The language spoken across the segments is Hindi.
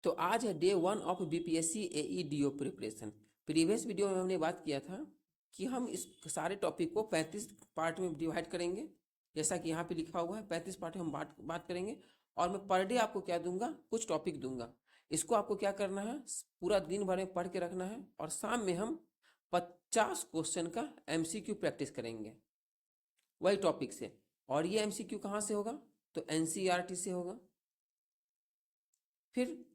तो आज है day 1 of BPSC AE DO preparation. Previous video में हमने बात किया था कि हम इस सारे टॉपिक को 35 पार्ट में डिवाइड करेंगे। जैसा कि यहाँ पे लिखा हुआ है 35 पार्ट में हम बात करेंगे। और मैं पर डे आपको क्या दूंगा, कुछ टॉपिक दूंगा। इसको आपको क्या करना है, पूरा दिन भर में पढ़ के रखना है। और शाम में हम 50 क्वेश्चन का एमसीक्यू प्रैक्टिस करेंगे वही टॉपिक से। और ये एमसीक्यू कहाँ से होगा, तो एनसीईआरटी से होगा, फिर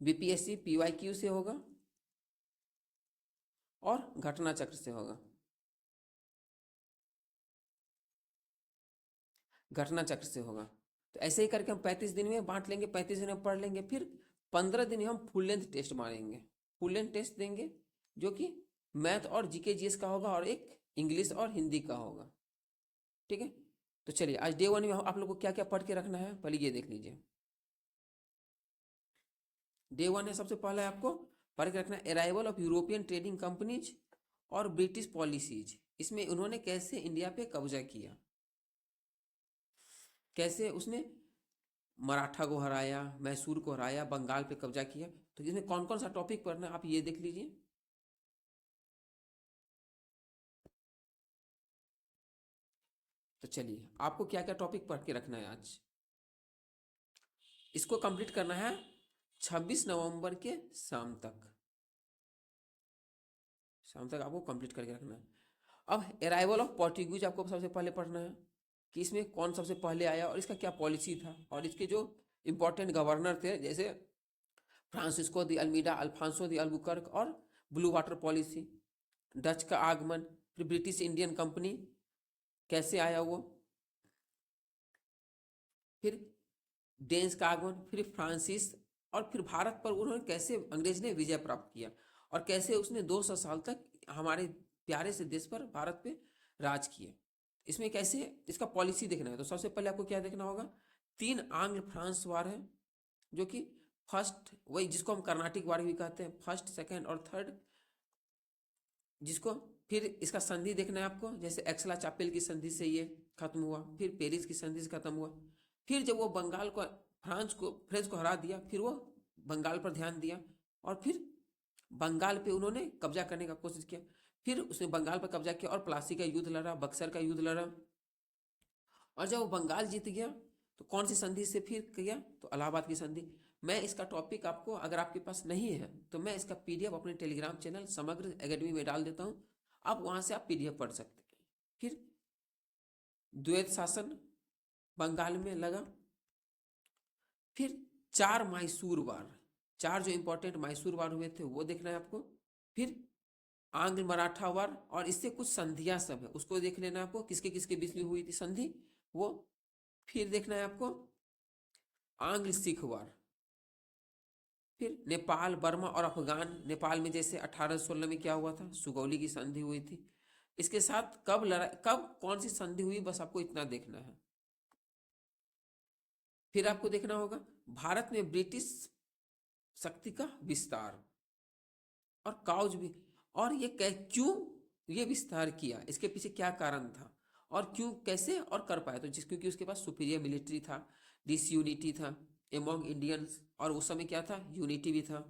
बीपीएससी पीवाईक्यू से होगा और घटना चक्र से होगा। घटना चक्र से होगा। तो ऐसे ही करके हम 35 दिन में बांट लेंगे, 35 दिन में पढ़ लेंगे। फिर 15 दिन में हम फुल लेंथ टेस्ट मारेंगे, फुल लेंथ टेस्ट देंगे, जो कि मैथ और जीके जीएस का होगा और एक इंग्लिश और हिंदी का होगा। ठीक है, तो चलिए आज डे 1 में आप लोग को क्या क्या पढ़ के रखना है पहले ये देख लीजिए। डे 1 है, सबसे पहला है आपको पढ़ के रखना है arrival of European trading companies और ब्रिटिश पॉलिसीज। इसमें उन्होंने कैसे इंडिया पे कब्जा किया, कैसे उसने मराठा को हराया, मैसूर को हराया, बंगाल पे कब्जा किया। तो इसमें कौन कौन सा टॉपिक पढ़ना है आप ये देख लीजिए। तो चलिए आपको क्या क्या टॉपिक पढ़ के रखना है आज। इसको कंप्लीट करना है 26 नवंबर के शाम तक। शाम तक आपको कंप्लीट करके रखना है। अब अराइवल ऑफ पोर्टुगीज आपको सबसे पहले पढ़ना है कि इसमें कौन सबसे पहले आया और इसका क्या पॉलिसी था, और इसके जो इंपॉर्टेंट गवर्नर थे जैसे Francisco de Almeida, Afonso de Albuquerque और ब्लू वाटर पॉलिसी। डच का आगमन, फिर ब्रिटिश इंडियन कंपनी कैसे आया वो, फिर डेन्स का आगमन, फिर फ्रांसिस, और फिर भारत पर उन्होंने कैसे अंग्रेज ने विजय प्राप्त किया और कैसे उसने 200 साल तक हमारे प्यारे से देश पर, भारत पे राज किए। इसमें कैसे इसका पॉलिसी देखना है। तो सबसे पहले आपको क्या देखना होगा, 3 आंग्ल फ्रांस वार है, जो कि फर्स्ट, वही जिसको हम कर्नाटिक वार भी कहते हैं, फर्स्ट सेकेंड और थर्ड, जिसको फिर इसका संधि देखना है आपको, जैसे एक्सला चापेल की संधि से ये खत्म हुआ, फिर पेरिस की संधि से खत्म हुआ। फिर जब वो बंगाल को, फ्रेंच को हरा दिया, फिर वो बंगाल पर ध्यान दिया और फिर बंगाल पे उन्होंने कब्जा करने का कोशिश किया। फिर उसने बंगाल पर कब्जा किया और प्लासी का युद्ध लड़ा, बक्सर का युद्ध लड़ा। और जब वो बंगाल जीत गया तो कौन सी संधि से फिर किया, तो इलाहाबाद की संधि। मैं इसका टॉपिक आपको, अगर आपके पास नहीं है तो मैं इसका पीडीएफ अपने टेलीग्राम चैनल समग्र एकेडमी में डाल देता हूँ, आप वहाँ से आप पीडीएफ पढ़ सकते हैं। फिर द्वैत शासन बंगाल में लगा, फिर 4 मैसूर वार, 4 जो इंपॉर्टेंट मैसूर वार हुए थे वो देखना है आपको। फिर आंग्ल मराठा वार, और इससे कुछ संधियां सब है उसको देख लेना है आपको, किसके किसके बीच में हुई थी संधि वो। फिर देखना है आपको आंग्ल सिख वार, फिर नेपाल, बर्मा और अफगान। नेपाल में जैसे 1816 में क्या हुआ था, सुगौली की संधि हुई थी। इसके साथ कब लड़ाई, कब कौन सी संधि हुई, बस आपको इतना देखना है। फिर आपको देखना होगा भारत में ब्रिटिश शक्ति का विस्तार और काउज भी, और ये क्यों ये विस्तार किया, इसके पीछे क्या कारण था और क्यों, कैसे और कर पाया। तो जिस, क्योंकि उसके पास सुपीरियर मिलिट्री था, डिसयूनिटी था एमोंग इंडियंस, और उस समय क्या था, यूनिटी भी था।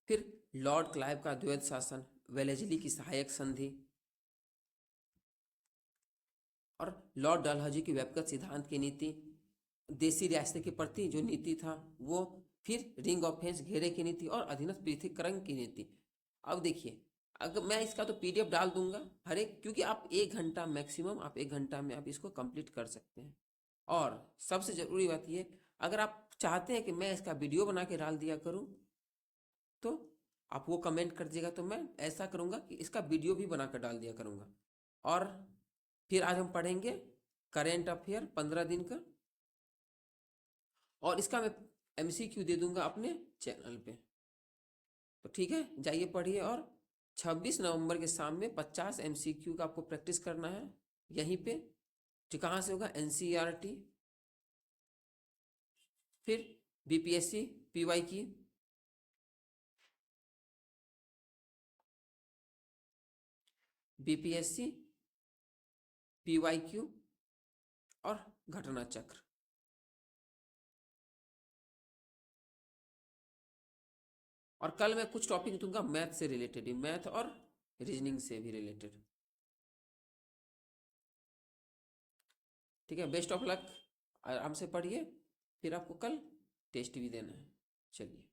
फिर लॉर्ड क्लाइव का द्वैत शासन, वेलेजली की सहायक संधि, और लॉर्ड डलहौजी की व्यक्तिगत सिद्धांत की नीति, देसी रियासत के प्रति जो नीति था वो, फिर रिंग ऑफ फेंस घेरे की नीति और अधीनस्थ पृथक्करण की नीति। अब देखिए, अगर मैं इसका तो पीडीएफ डाल दूंगा हर एक, क्योंकि आप 1 घंटा मैक्सिमम, आप 1 घंटा में आप इसको कंप्लीट कर सकते हैं। और सबसे जरूरी बात ये, अगर आप चाहते हैं कि मैं इसका वीडियो बना के डाल दिया करूं, तो आप वो कमेंट कर दीजिएगा, तो मैं ऐसा करूंगा कि इसका वीडियो भी बनाकर डाल दिया करूंगा। और फिर आज हम पढ़ेंगे करेंट अफेयर 15 दिन का, और इसका मैं एमसीक्यू दे दूंगा अपने चैनल पे। तो ठीक है, जाइए पढ़िए। और 26 नवंबर के शाम में 50 एमसीक्यू का आपको प्रैक्टिस करना है यहीं पे। जो कहाँ से होगा, एनसीईआरटी, फिर बीपीएससी पीवाई की, बीपीएससी पीवाईक्यू और घटना चक्र। और कल मैं कुछ टॉपिक दूंगा मैथ से रिलेटेड ही, मैथ और रीजनिंग से भी रिलेटेड। ठीक है, बेस्ट ऑफ लक, आराम से पढ़िए, फिर आपको कल टेस्ट भी देना है। चलिए।